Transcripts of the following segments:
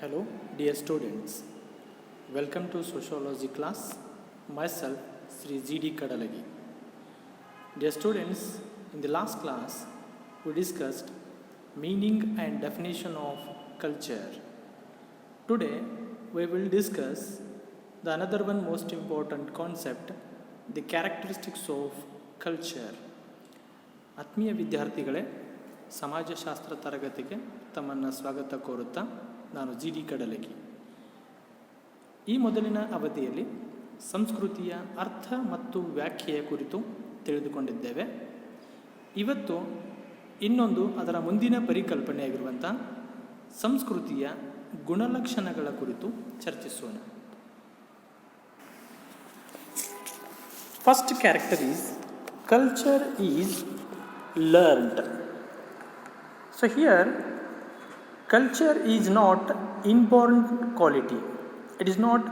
Hello, dear students. Welcome to Sociology class. Myself, Sri G.D. Kadalagi. Dear students, in the last class, we discussed meaning and definition of culture. Today, we will discuss the another one most important concept, the characteristics of culture. ಆತ್ಮೀಯ ವಿದ್ಯಾರ್ಥಿಗಳೇ, ಸಮಾಜಶಾಸ್ತ್ರ ತರಗತಿಗೆ ತಮ್ಮನ್ನು ಸ್ವಾಗತ ಕೋರುತ್ತಾ ನಾನು G D ಕಡಲಗಿ. ಈ ಮೊದಲಿನ ಅವಧಿಯಲ್ಲಿ ಸಂಸ್ಕೃತಿಯ ಅರ್ಥ ಮತ್ತು ವ್ಯಾಖ್ಯೆಯ ಕುರಿತು ತಿಳಿದುಕೊಂಡಿದ್ದೇವೆ. ಇವತ್ತು ಇನ್ನೊಂದು ಅದರ ಮುಂದಿನ ಪರಿಕಲ್ಪನೆಯಾಗಿರುವಂಥ ಸಂಸ್ಕೃತಿಯ ಗುಣಲಕ್ಷಣಗಳ ಕುರಿತು ಚರ್ಚಿಸೋಣ. First character is culture is learned. So here culture is not inborn quality, it is not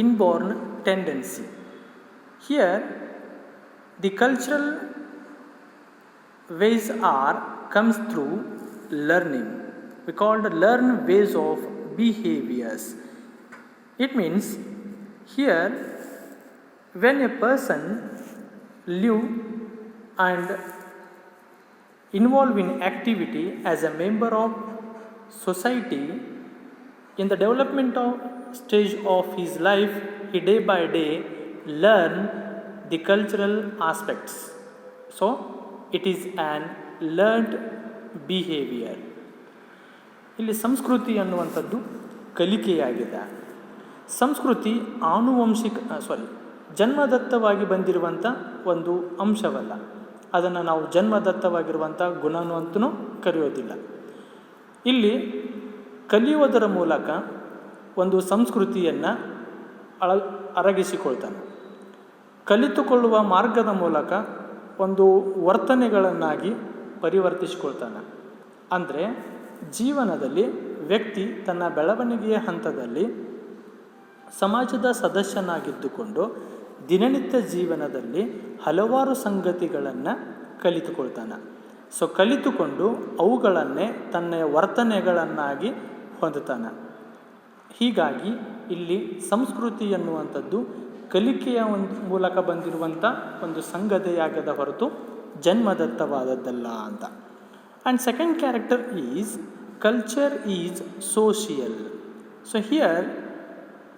inborn tendency. Here the cultural ways comes through learning. We call the learn ways of behaviors. It means here when a person live and involve in activity as a member of society, in the development of stage of his life, he day by day learn the cultural aspects. So it is an learned behavior. ಇಲ್ಲಿ ಸಂಸ್ಕೃತಿ ಅನ್ನುವಂಥದ್ದು ಕಲಿಕೆಯಾಗಿದೆ. ಸಂಸ್ಕೃತಿ ಜನ್ಮದತ್ತವಾಗಿ ಬಂದಿರುವಂಥ ಒಂದು ಅಂಶವಲ್ಲ. ಅದನ್ನು ನಾವು ಜನ್ಮದತ್ತವಾಗಿರುವಂಥ ಗುಣನು ಅಂತಲೂ ಕರೆಯೋದಿಲ್ಲ. ಇಲ್ಲಿ ಕಲಿಯುವುದರ ಮೂಲಕ ಒಂದು ಸಂಸ್ಕೃತಿಯನ್ನು ಅರಗಿಸಿಕೊಳ್ತಾನೆ. ಕಲಿತುಕೊಳ್ಳುವ ಮಾರ್ಗದ ಮೂಲಕ ಒಂದು ವರ್ತನೆಗಳನ್ನಾಗಿ ಪರಿವರ್ತಿಸಿಕೊಳ್ತಾನೆ. ಅಂದರೆ ಜೀವನದಲ್ಲಿ ವ್ಯಕ್ತಿ ತನ್ನ ಬೆಳವಣಿಗೆಯ ಹಂತದಲ್ಲಿ ಸಮಾಜದ ಸದಸ್ಯನಾಗಿದ್ದುಕೊಂಡು ದಿನನಿತ್ಯ ಜೀವನದಲ್ಲಿ ಹಲವಾರು ಸಂಗತಿಗಳನ್ನು ಕಲಿತುಕೊಳ್ತಾನೆ. ಸೊ ಕಲಿತುಕೊಂಡು ಅವುಗಳನ್ನೇ ತನ್ನ ವರ್ತನೆಗಳನ್ನಾಗಿ ಹೊಂದುತ್ತಾನೆ. ಹೀಗಾಗಿ ಇಲ್ಲಿ ಸಂಸ್ಕೃತಿ ಎನ್ನುವಂಥದ್ದು ಕಲಿಕೆಯ ಮೂಲಕ ಬಂದಿರುವಂಥ ಒಂದು ಸಂಗತಿಯಾಗದ ಹೊರತು ಜನ್ಮದತ್ತವಾದದ್ದಲ್ಲ ಅಂತ. And second character is culture is social. So here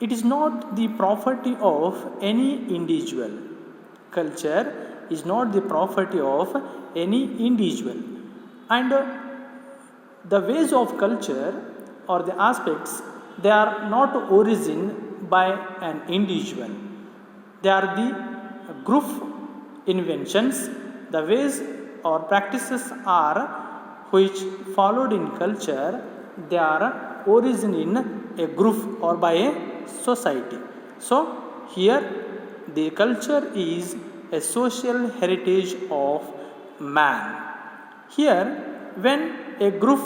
it is not the property of any individual. Culture is not the property of any individual. And the ways of culture or the aspects, they are not origin by an individual. They are the group inventions. The ways or practices are which followed in culture, they are origin in a group or by a society. So here the culture is a social heritage of man. Here when a group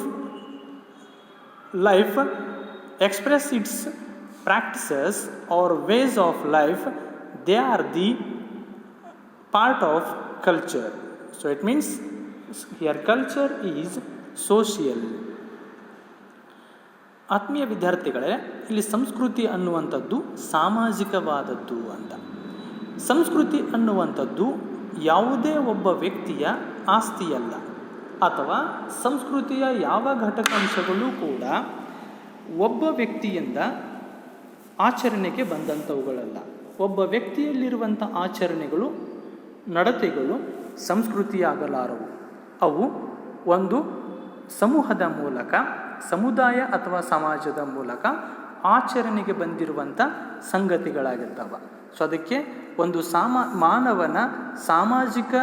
life express its practices or ways of life, they are the part of culture. So it means here culture is social. ಆತ್ಮೀಯ ವಿದ್ಯಾರ್ಥಿಗಳೇ, ಇಲ್ಲಿ ಸಂಸ್ಕೃತಿ ಅನ್ನುವಂಥದ್ದು ಸಾಮಾಜಿಕವಾದದ್ದು ಅಂತ. ಸಂಸ್ಕೃತಿ ಅನ್ನುವಂಥದ್ದು ಯಾವುದೇ ಒಬ್ಬ ವ್ಯಕ್ತಿಯ ಆಸ್ತಿಯಲ್ಲ, ಅಥವಾ ಸಂಸ್ಕೃತಿಯ ಯಾವ ಘಟಕಾಂಶಗಳು ಕೂಡ ಒಬ್ಬ ವ್ಯಕ್ತಿಯಿಂದ ಆಚರಣೆಗೆ ಬಂದಂಥವುಗಳಲ್ಲ. ಒಬ್ಬ ವ್ಯಕ್ತಿಯಲ್ಲಿರುವಂಥ ಆಚರಣೆಗಳು, ನಡತೆಗಳು ಸಂಸ್ಕೃತಿಯಾಗಲಾರವು. ಅವು ಒಂದು ಸಮೂಹದ ಮೂಲಕ, ಸಮುದಾಯ ಅಥವಾ ಸಮಾಜದ ಮೂಲಕ ಆಚರಣೆಗೆ ಬಂದಿರುವಂಥ ಸಂಗತಿಗಳಾಗಿರ್ತವೆ. ಸೊ ಅದಕ್ಕೆ ಒಂದು ಮಾನವನ ಸಾಮಾಜಿಕ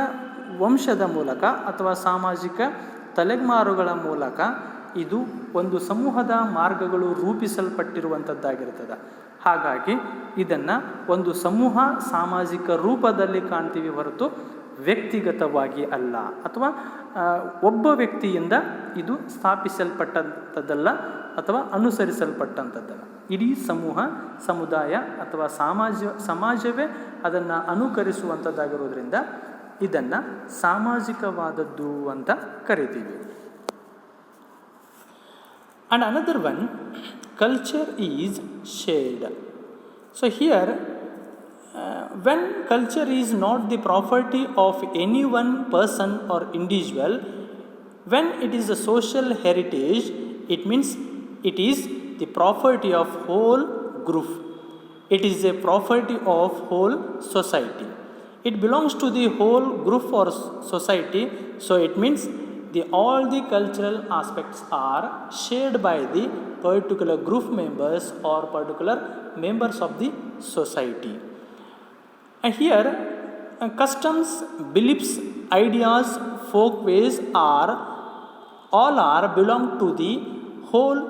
ವಂಶದ ಮೂಲಕ ಅಥವಾ ಸಾಮಾಜಿಕ ತಲೆಮಾರುಗಳ ಮೂಲಕ ಇದು ಒಂದು ಸಮೂಹದ ಮಾರ್ಗಗಳು ರೂಪಿಸಲ್ಪಟ್ಟಿರುವಂಥದ್ದಾಗಿರ್ತದೆ. ಹಾಗಾಗಿ ಇದನ್ನು ಒಂದು ಸಮೂಹ ಸಾಮಾಜಿಕ ರೂಪದಲ್ಲಿ ಕಾಣ್ತೀವಿ ಹೊರತು ವ್ಯಕ್ತಿಗತವಾಗಿ ಅಲ್ಲ, ಅಥವಾ ಒಬ್ಬ ವ್ಯಕ್ತಿಯಿಂದ ಇದು ಸ್ಥಾಪಿಸಲ್ಪಟ್ಟಂಥದ್ದಲ್ಲ ಅಥವಾ ಅನುಸರಿಸಲ್ಪಟ್ಟಂಥದ್ದಲ್ಲ. ಇಡೀ ಸಮೂಹ, ಸಮುದಾಯ ಅಥವಾ ಸಮಾಜವೇ ಅದನ್ನು ಅನುಕರಿಸುವಂಥದ್ದಾಗಿರೋದ್ರಿಂದ ಇದನ್ನು ಸಾಮಾಜಿಕವಾದದ್ದು ಅಂತ ಕರಿತೀವಿ. And another one, culture is shared. So here, when culture is not the property of any one person or individual, when it is a social heritage, it means it is the property of whole group. It is a property of whole society. It belongs to the whole group or society. So it means all the cultural aspects are shared by the particular group members or particular members of the society. And here, customs, beliefs, ideas, folkways all are belong to the whole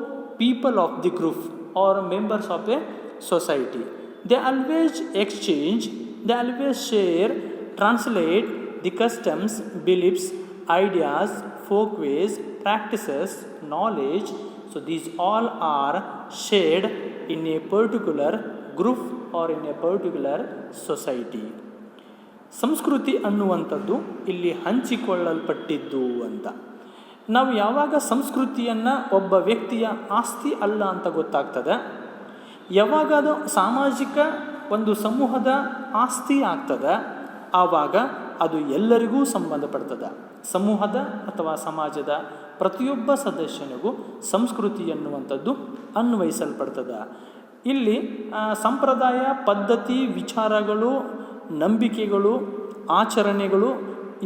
people of the group or members of the society. They always exchange, they always share, translate the customs, beliefs, ideas, folkways, practices, knowledge. So these all are shared in a particular group or in a particular society. ಸಂಸ್ಕೃತಿ ಅನ್ನುವಂಥದ್ದು ಇಲ್ಲಿ ಹಂಚಿಕೊಳ್ಳಲ್ಪಟ್ಟಿದ್ದು ಅಂತ. ನಾವು ಯಾವಾಗ ಸಂಸ್ಕೃತಿಯನ್ನು ಒಬ್ಬ ವ್ಯಕ್ತಿಯ ಆಸ್ತಿ ಅಲ್ಲ ಅಂತ ಗೊತ್ತಾಗ್ತದೆ, ಯಾವಾಗ ಅದು ಸಾಮಾಜಿಕ ಒಂದು ಸಮೂಹದ ಆಸ್ತಿ ಆಗ್ತದೆ, ಆವಾಗ ಅದು ಎಲ್ಲರಿಗೂ ಸಂಬಂಧಪಡ್ತದೆ. ಸಮೂಹದ ಅಥವಾ ಸಮಾಜದ ಪ್ರತಿಯೊಬ್ಬ ಸದಸ್ಯನಿಗೂ ಸಂಸ್ಕೃತಿ ಎನ್ನುವಂಥದ್ದು ಅನ್ವಯಿಸಲ್ಪಡ್ತದೆ. ಇಲ್ಲಿ ಸಂಪ್ರದಾಯ, ಪದ್ಧತಿ, ವಿಚಾರಗಳು, ನಂಬಿಕೆಗಳು, ಆಚರಣೆಗಳು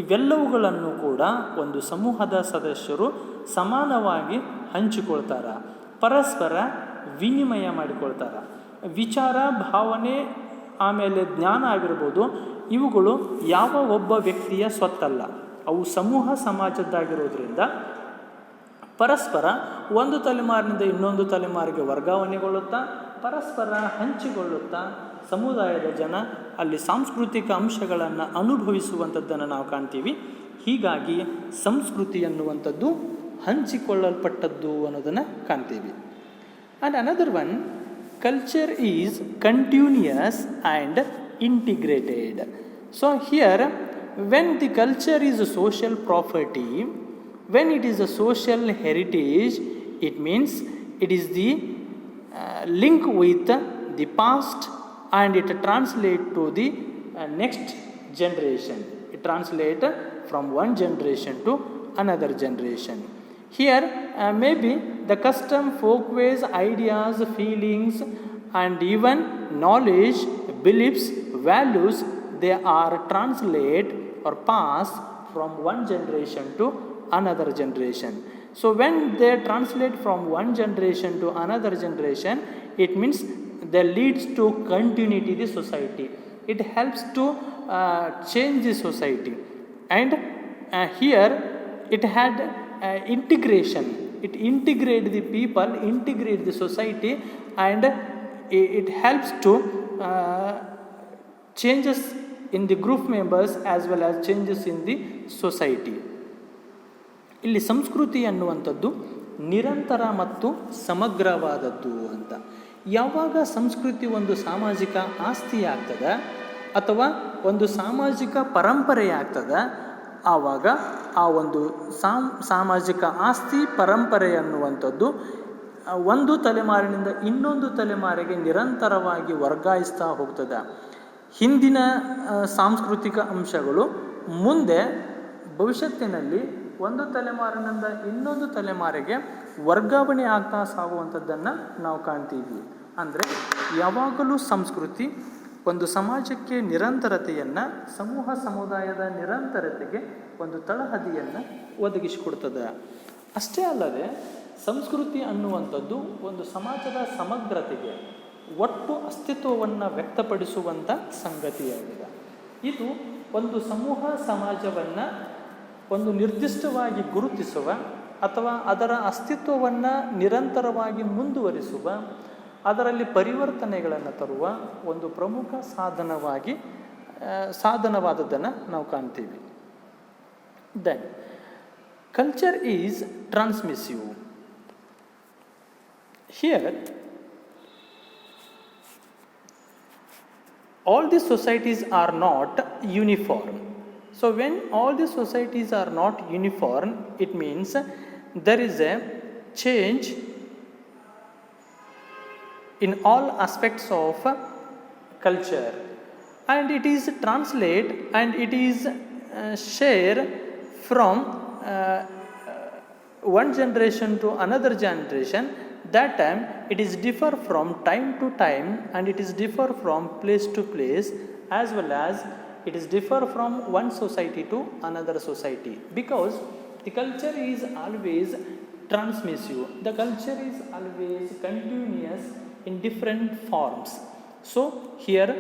ಇವೆಲ್ಲವುಗಳನ್ನು ಕೂಡ ಒಂದು ಸಮೂಹದ ಸದಸ್ಯರು ಸಮಾನವಾಗಿ ಹಂಚಿಕೊಳ್ತಾರೆ, ಪರಸ್ಪರ ವಿನಿಮಯ ಮಾಡಿಕೊಳ್ತಾರೆ. ವಿಚಾರ, ಭಾವನೆ, ಆಮೇಲೆ ಜ್ಞಾನ ಆಗಿರ್ಬೋದು, ಇವುಗಳು ಯಾವ ಒಬ್ಬ ವ್ಯಕ್ತಿಯ ಸ್ವತ್ತಲ್ಲ, ಅವು ಸಮೂಹ ಸಮಾಜದ್ದಾಗಿರೋದ್ರಿಂದ ಪರಸ್ಪರ ಒಂದು ತಲೆಮಾರಿನಿಂದ ಇನ್ನೊಂದು ತಲೆಮಾರಿಗೆ ವರ್ಗಾವಣೆಗೊಳ್ಳುತ್ತಾ, ಪರಸ್ಪರ ಹಂಚಿಕೊಳ್ಳುತ್ತಾ ಸಮುದಾಯದ ಜನ ಅಲ್ಲಿ ಸಾಂಸ್ಕೃತಿಕ ಅಂಶಗಳನ್ನು ಅನುಭವಿಸುವಂಥದ್ದನ್ನು ನಾವು ಕಾಣ್ತೀವಿ. ಹೀಗಾಗಿ ಸಂಸ್ಕೃತಿ ಅನ್ನುವಂಥದ್ದು ಹಂಚಿಕೊಳ್ಳಲ್ಪಟ್ಟದ್ದು ಅನ್ನೋದನ್ನು ಕಾಣ್ತೀವಿ. And another one, culture is continuous and integrated. So here, when the culture is a social property, when it is a social heritage, it means it is the link with the past and it translates to the next generation. It translates from one generation to another generation. Here, maybe the custom, folkways, ideas, feelings, and even knowledge, beliefs, values, they are translated or passed from one generation to another generation. So when they translate from one generation to another generation, it means that leads to continuity in the society. It helps to change the society. And here it had integration. It integrates the people, integrates the society, and it helps to changes in the group members as well as changes in the society. ಇಲ್ಲಿ ಸಂಸ್ಕೃತಿ ಅನ್ನುವಂಥದ್ದು ನಿರಂತರ ಮತ್ತು ಸಮಗ್ರವಾದದ್ದು ಅಂತ. ಯಾವಾಗ ಸಂಸ್ಕೃತಿ ಒಂದು ಸಾಮಾಜಿಕ ಆಸ್ತಿ ಆಗ್ತದೆ ಅಥವಾ ಒಂದು ಸಾಮಾಜಿಕ ಪರಂಪರೆ ಆಗ್ತದೆ, ಆವಾಗ ಆ ಒಂದು ಸಾಮಾಜಿಕ ಆಸ್ತಿ ಪರಂಪರೆ ಅನ್ನುವಂಥದ್ದು ಒಂದು ತಲೆಮಾರಿನಿಂದ ಇನ್ನೊಂದು ತಲೆಮಾರಿಗೆ ನಿರಂತರವಾಗಿ ವರ್ಗಾಯಿಸ್ತಾ ಹೋಗ್ತದೆ. ಹಿಂದಿನ ಸಾಂಸ್ಕೃತಿಕ ಅಂಶಗಳು ಮುಂದೆ ಭವಿಷ್ಯತ್ತಿನಲ್ಲಿ ಒಂದು ತಲೆಮಾರಿನಿಂದ ಇನ್ನೊಂದು ತಲೆಮಾರಿಗೆ ವರ್ಗಾವಣೆ ಆಗ್ತಾ ಸಾಗುವಂಥದ್ದನ್ನು ನಾವು ಕಾಣ್ತೀವಿ. ಅಂದರೆ ಯಾವಾಗಲೂ ಸಂಸ್ಕೃತಿ ಒಂದು ಸಮಾಜಕ್ಕೆ ನಿರಂತರತೆಯನ್ನು, ಸಮೂಹ ಸಮುದಾಯದ ನಿರಂತರತೆಗೆ ಒಂದು ತಳಹದಿಯನ್ನು ಒದಗಿಸಿಕೊಡ್ತದೆ. ಅಷ್ಟೇ ಅಲ್ಲದೆ ಸಂಸ್ಕೃತಿ ಅನ್ನುವಂಥದ್ದು ಒಂದು ಸಮಾಜದ ಸಮಗ್ರತೆಗೆ, ಒಟ್ಟು ಅಸ್ತಿತ್ವವನ್ನು ವ್ಯಕ್ತಪಡಿಸುವಂಥ ಸಂಗತಿಯಾಗಿದೆ. ಇದು ಒಂದು ಸಮೂಹ ಸಮಾಜವನ್ನು ಒಂದು ನಿರ್ದಿಷ್ಟವಾಗಿ ಗುರುತಿಸುವ ಅಥವಾ ಅದರ ಅಸ್ತಿತ್ವವನ್ನು ನಿರಂತರವಾಗಿ ಮುಂದುವರಿಸುವ, ಅದರಲ್ಲಿ ಪರಿವರ್ತನೆಗಳನ್ನು ತರುವ ಒಂದು ಪ್ರಮುಖ ಸಾಧನವಾದದ್ದನ್ನು ನಾವು ಕಾಣ್ತೀವಿ. Then culture is transmissive. Here all the societies are not uniform. So when all the societies are not uniform, it means there is a change in all aspects of culture, and it is translate and it is share from one generation to another generation. That time it is differ from time to time, and it is differ from place to place, as well as it is differ from one society to another society, because the culture is always transmissive, the culture is always continuous in different forms. So here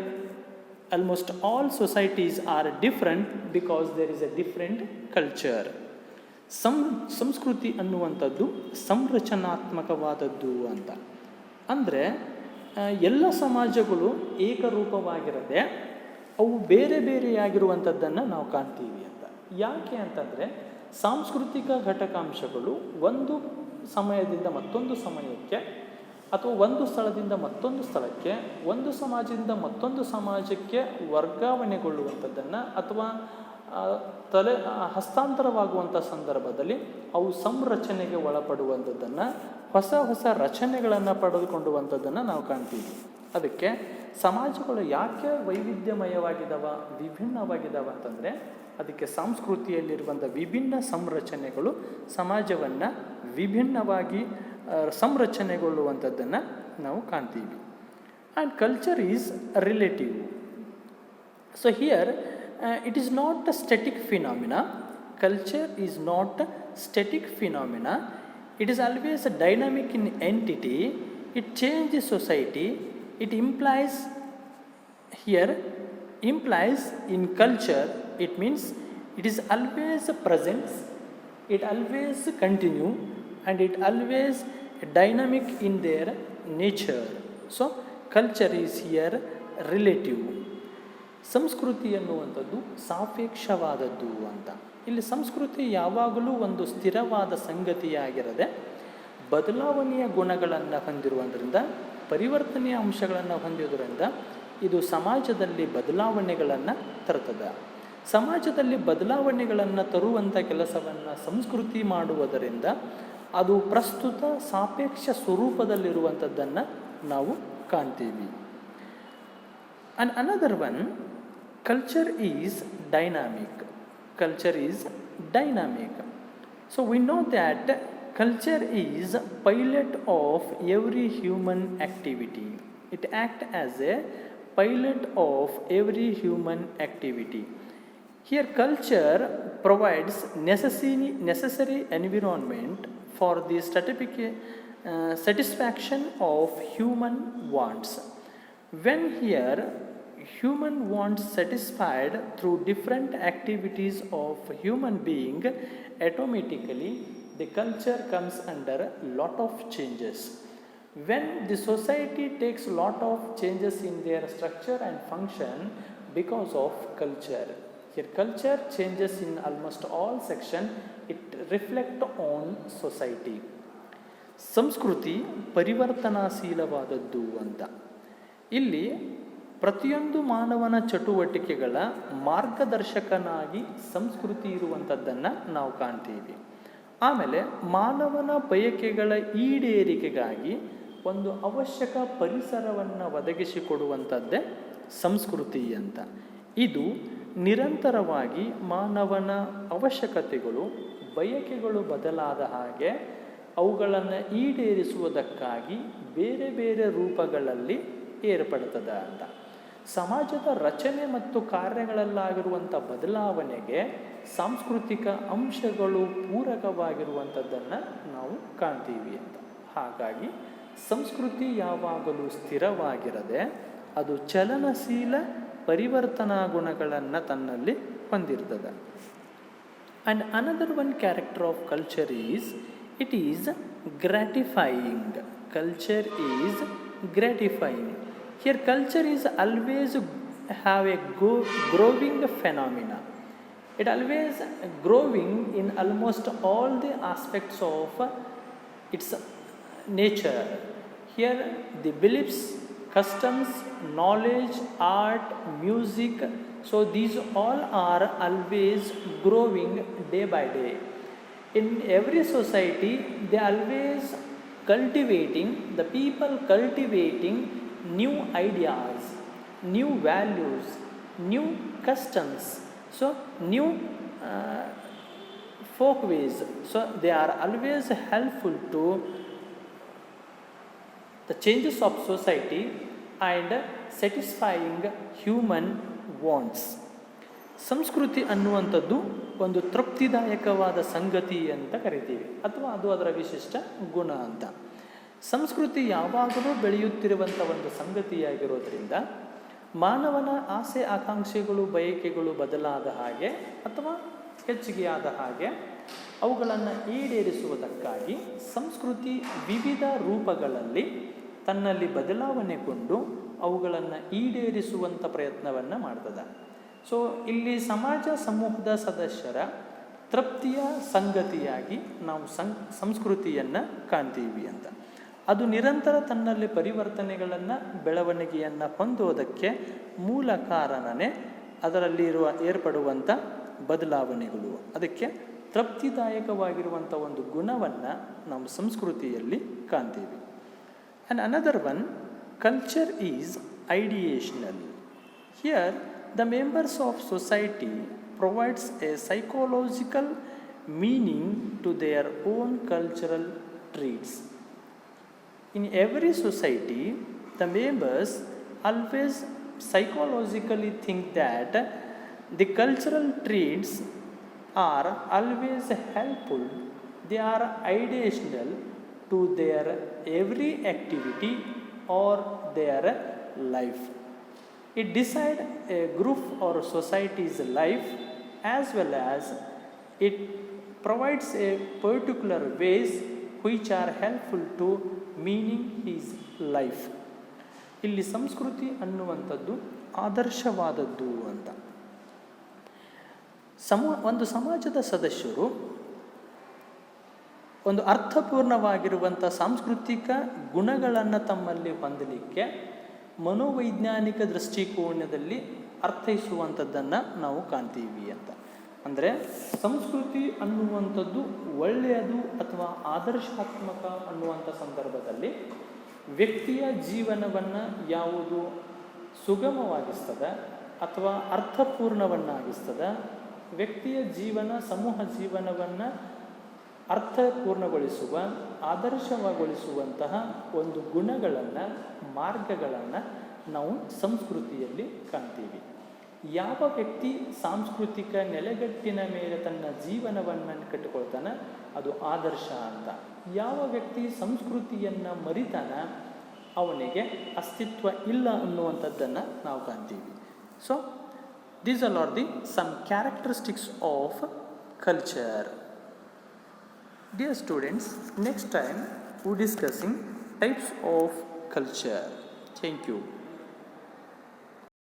almost all societies are different because there is a different culture. ಸಂಸ್ಕೃತಿ ಅನ್ನುವಂಥದ್ದು ಸಂರಚನಾತ್ಮಕವಾದದ್ದು ಅಂತ ಅಂದರೆ ಎಲ್ಲ ಸಮಾಜಗಳು ಏಕರೂಪವಾಗಿರದೆ ಅವು ಬೇರೆ ಬೇರೆಯಾಗಿರುವಂಥದ್ದನ್ನು ನಾವು ಕಾಣ್ತೀವಿ ಅಂತ. ಯಾಕೆ ಅಂತಂದರೆ ಸಾಂಸ್ಕೃತಿಕ ಘಟಕಾಂಶಗಳು ಒಂದು ಸಮಯದಿಂದ ಮತ್ತೊಂದು ಸಮಯಕ್ಕೆ, ಅಥವಾ ಒಂದು ಸ್ಥಳದಿಂದ ಮತ್ತೊಂದು ಸ್ಥಳಕ್ಕೆ, ಒಂದು ಸಮಾಜದಿಂದ ಮತ್ತೊಂದು ಸಮಾಜಕ್ಕೆ ವರ್ಗಾವಣೆಗೊಳ್ಳುವಂಥದ್ದನ್ನು ಅಥವಾ ಹಸ್ತಾಂತರವಾಗುವಂಥ ಸಂದರ್ಭದಲ್ಲಿ ಅವು ಸಂರಚನೆಗೆ ಒಳಪಡುವಂಥದ್ದನ್ನು, ಹೊಸ ಹೊಸ ರಚನೆಗಳನ್ನು ಪಡೆದುಕೊಳ್ಳುವಂಥದ್ದನ್ನು ನಾವು ಕಾಣ್ತೀವಿ. ಅದಕ್ಕೆ ಸಮಾಜಗಳು ಯಾಕೆ ವೈವಿಧ್ಯಮಯವಾಗಿದ್ದಾವ, ವಿಭಿನ್ನವಾಗಿದ್ದಾವೆ ಅಂತಂದರೆ ಅದಕ್ಕೆ ಸಂಸ್ಕೃತಿಯಲ್ಲಿರುವಂಥ ವಿಭಿನ್ನ ಸಂರಚನೆಗಳು ಸಮಾಜವನ್ನು ವಿಭಿನ್ನವಾಗಿ ಸಂರಚನೆಗೊಳ್ಳುವಂಥದ್ದನ್ನು ನಾವು ಕಾಣ್ತೀವಿ. And culture is relative. So here it is not a static phenomena. Culture is not a static phenomena. It is always a dynamic in entity. It changes society. It implies in culture. It means it is always a presence. It always continue, and it always dynamic in their nature. So culture is here relative. ಸಂಸ್ಕೃತಿ ಎನ್ನುವಂಥದ್ದು ಸಾಪೇಕ್ಷವಾದದ್ದು ಅಂತ. ಇಲ್ಲಿ ಸಂಸ್ಕೃತಿ ಯಾವಾಗಲೂ ಒಂದು ಸ್ಥಿರವಾದ ಸಂಗತಿಯಾಗಿರದೆ ಬದಲಾವಣೆಯ ಗುಣಗಳನ್ನು ಹೊಂದಿರುವುದರಿಂದ, ಪರಿವರ್ತನೆಯ ಅಂಶಗಳನ್ನು ಹೊಂದಿರುವುದರಿಂದ ಇದು ಸಮಾಜದಲ್ಲಿ ಬದಲಾವಣೆಗಳನ್ನು ತರ್ತದೆ. ಸಮಾಜದಲ್ಲಿ ಬದಲಾವಣೆಗಳನ್ನು ತರುವಂಥ ಕೆಲಸವನ್ನು ಸಂಸ್ಕೃತಿ ಮಾಡುವುದರಿಂದ ಅದು ಪ್ರಸ್ತುತ ಸಾಪೇಕ್ಷ ಸ್ವರೂಪದಲ್ಲಿರುವಂಥದ್ದನ್ನು ನಾವು ಕಾಣ್ತೀವಿ. And another one, culture is dynamic. Culture is dynamic. So we know that culture is pilot of every human activity. It acts as a pilot of every human activity. Here culture provides necessary environment for the satisfaction of human wants. When here human wants satisfied through different activities of human being, automatically the culture comes under lot of changes. When the society takes lot of changes in their structure and function because of culture. Here culture changes in almost all section. It reflect on society. ಸಂಸ್ಕೃತಿ ಪರಿವರ್ತನಾಶೀಲವಾದದ್ದು ಅಂತ. ಇಲ್ಲಿ ಪ್ರತಿಯೊಂದು ಮಾನವನ ಚಟುವಟಿಕೆಗಳ ಮಾರ್ಗದರ್ಶಕನಾಗಿ ಸಂಸ್ಕೃತಿ ಇರುವಂಥದ್ದನ್ನು ನಾವು ಕಾಣ್ತೀವಿ. ಆಮೇಲೆ ಮಾನವನ ಬಯಕೆಗಳ ಈಡೇರಿಕೆಗಾಗಿ ಒಂದು ಅವಶ್ಯಕ ಪರಿಸರವನ್ನು ಒದಗಿಸಿಕೊಡುವಂಥದ್ದೇ ಸಂಸ್ಕೃತಿ ಅಂತ. ಇದು ನಿರಂತರವಾಗಿ ಮಾನವನ ಅವಶ್ಯಕತೆಗಳು, ಬಯಕೆಗಳು ಬದಲಾದ ಹಾಗೆ ಅವುಗಳನ್ನು ಈಡೇರಿಸುವುದಕ್ಕಾಗಿ ಬೇರೆ ಬೇರೆ ರೂಪಗಳಲ್ಲಿ ಏರ್ಪಡ್ತದೆ ಅಂತ. ಸಮಾಜದ ರಚನೆ ಮತ್ತು ಕಾರ್ಯಗಳಲ್ಲಾಗಿರುವಂಥ ಬದಲಾವಣೆಗೆ ಸಾಂಸ್ಕೃತಿಕ ಅಂಶಗಳು ಪೂರಕವಾಗಿರುವಂಥದ್ದನ್ನು ನಾವು ಕಾಣ್ತೀವಿ ಅಂತ. ಹಾಗಾಗಿ ಸಂಸ್ಕೃತಿ ಯಾವಾಗಲೂ ಸ್ಥಿರವಾಗಿರದೆ ಅದು ಚಲನಶೀಲ ಪರಿವರ್ತನಾ ಗುಣಗಳನ್ನು ತನ್ನಲ್ಲಿ ಹೊಂದಿರ್ತದೆ. And another one character of culture is it is gratifying. Culture is gratifying. Here culture is always have a growing phenomena. It always growing in almost all the aspects of its nature. Here the beliefs, customs, knowledge, art, music, so these all are always growing day by day. In every society they always the people cultivating new ideas, new values, new customs, so new folkways. So they are always helpful to the changes of society and satisfying human wants. ಸಂಸ್ಕೃತಿ ಅನ್ನುವಂಥದ್ದು ಒಂದು ತೃಪ್ತಿದಾಯಕವಾದ ಸಂಗತಿ ಅಂತ ಕರಿತೀವಿ, ಅಥವಾ ಅದು ಅದರ ವಿಶಿಷ್ಟ ಗುಣ ಅಂತ. ಸಂಸ್ಕೃತಿ ಯಾವಾಗಲೂ ಬೆಳೆಯುತ್ತಿರುವಂಥ ಒಂದು ಸಂಗತಿಯಾಗಿರೋದ್ರಿಂದ ಮಾನವನ ಆಸೆ ಆಕಾಂಕ್ಷೆಗಳು ಬಯಕೆಗಳು ಬದಲಾದ ಹಾಗೆ ಅಥವಾ ಹೆಚ್ಚಿಗೆ ಆದ ಹಾಗೆ ಅವುಗಳನ್ನು ಈಡೇರಿಸುವುದಕ್ಕಾಗಿ ಸಂಸ್ಕೃತಿ ವಿವಿಧ ರೂಪಗಳಲ್ಲಿ ತನ್ನಲ್ಲಿ ಬದಲಾವಣೆಗೊಂಡು ಅವುಗಳನ್ನು ಈಡೇರಿಸುವಂಥ ಪ್ರಯತ್ನವನ್ನು ಮಾಡ್ತದೆ. ಸೊ ಇಲ್ಲಿ ಸಮಾಜ ಸಮೂಹದ ಸದಸ್ಯರ ತೃಪ್ತಿಯ ಸಂಗತಿಯಾಗಿ ನಾವು ಸಂಸ್ಕೃತಿಯನ್ನು ಕಾಣ್ತೀವಿ ಅಂತ. ಅದು ನಿರಂತರ ತನ್ನಲ್ಲಿ ಪರಿವರ್ತನೆಗಳನ್ನು ಬೆಳವಣಿಗೆಯನ್ನು ಹೊಂದೋದಕ್ಕೆ ಮೂಲ ಕಾರಣನೇ ಅದರಲ್ಲಿರುವ ಏರ್ಪಡುವಂಥ ಬದಲಾವಣೆಗಳು. ಅದಕ್ಕೆ ತೃಪ್ತಿದಾಯಕವಾಗಿರುವಂಥ ಒಂದು ಗುಣವನ್ನು ನಾವು ಸಂಸ್ಕೃತಿಯಲ್ಲಿ ಕಾಣ್ತೀವಿ. And another one, culture is ideational. Here, the members of society provides a psychological meaning to their own cultural traits. In every society, the members always psychologically think that the cultural traits are always helpful, they are ideational to their every activity or their life. It decides a group or society's life, as well as it provides a particular ways which are helpful to meaning his life. ಇಲ್ಲಿ ಸಂಸ್ಕೃತಿ ಅನ್ನುವಂಥದ್ದು ಆದರ್ಶವಾದದ್ದು ಅಂತ. ಒಂದು ಸಮಾಜದ ಸದಸ್ಯರು ಒಂದು ಅರ್ಥಪೂರ್ಣವಾಗಿರುವಂಥ ಸಾಂಸ್ಕೃತಿಕ ಗುಣಗಳನ್ನು ತಮ್ಮಲ್ಲಿ ಹೊಂದಲಿಕ್ಕೆ ಮನೋವೈಜ್ಞಾನಿಕ ದೃಷ್ಟಿಕೋನದಲ್ಲಿ ಅರ್ಥೈಸುವಂಥದ್ದನ್ನು ನಾವು ಕಾಣ್ತೀವಿ ಅಂತ. ಅಂದರೆ ಸಂಸ್ಕೃತಿ ಅನ್ನುವಂಥದ್ದು ಒಳ್ಳೆಯದು ಅಥವಾ ಆದರ್ಶಾತ್ಮಕ ಅನ್ನುವಂಥ ಸಂದರ್ಭದಲ್ಲಿ ವ್ಯಕ್ತಿಯ ಜೀವನವನ್ನು ಯಾವುದು ಸುಗಮವಾಗಿಸ್ತದೆ ಅಥವಾ ಅರ್ಥಪೂರ್ಣವನ್ನಾಗಿಸ್ತದೆ, ವ್ಯಕ್ತಿಯ ಜೀವನ ಸಮೂಹ ಜೀವನವನ್ನು ಅರ್ಥಪೂರ್ಣಗೊಳಿಸುವ ಆದರ್ಶಗೊಳಿಸುವಂತಹ ಒಂದು ಗುಣಗಳನ್ನು ಮಾರ್ಗಗಳನ್ನು ನಾವು ಸಂಸ್ಕೃತಿಯಲ್ಲಿ ಕಾಣ್ತೀವಿ. ಯಾವ ವ್ಯಕ್ತಿ ಸಾಂಸ್ಕೃತಿಕ ನೆಲೆಗಟ್ಟಿನ ಮೇಲೆ ತನ್ನ ಜೀವನವನ್ನು ಕಟ್ಟಿಕೊಳ್ತಾನೆ ಅದು ಆದರ್ಶ ಅಂತ. ಯಾವ ವ್ಯಕ್ತಿ ಸಂಸ್ಕೃತಿಯನ್ನು ಮರಿತಾನ ಅವನಿಗೆ ಅಸ್ತಿತ್ವ ಇಲ್ಲ ಅನ್ನುವಂಥದ್ದನ್ನು ನಾವು ಕಾಣ್ತೀವಿ. So these are the some characteristics of culture. Dear students, next time we are discussing types of culture. Thank you.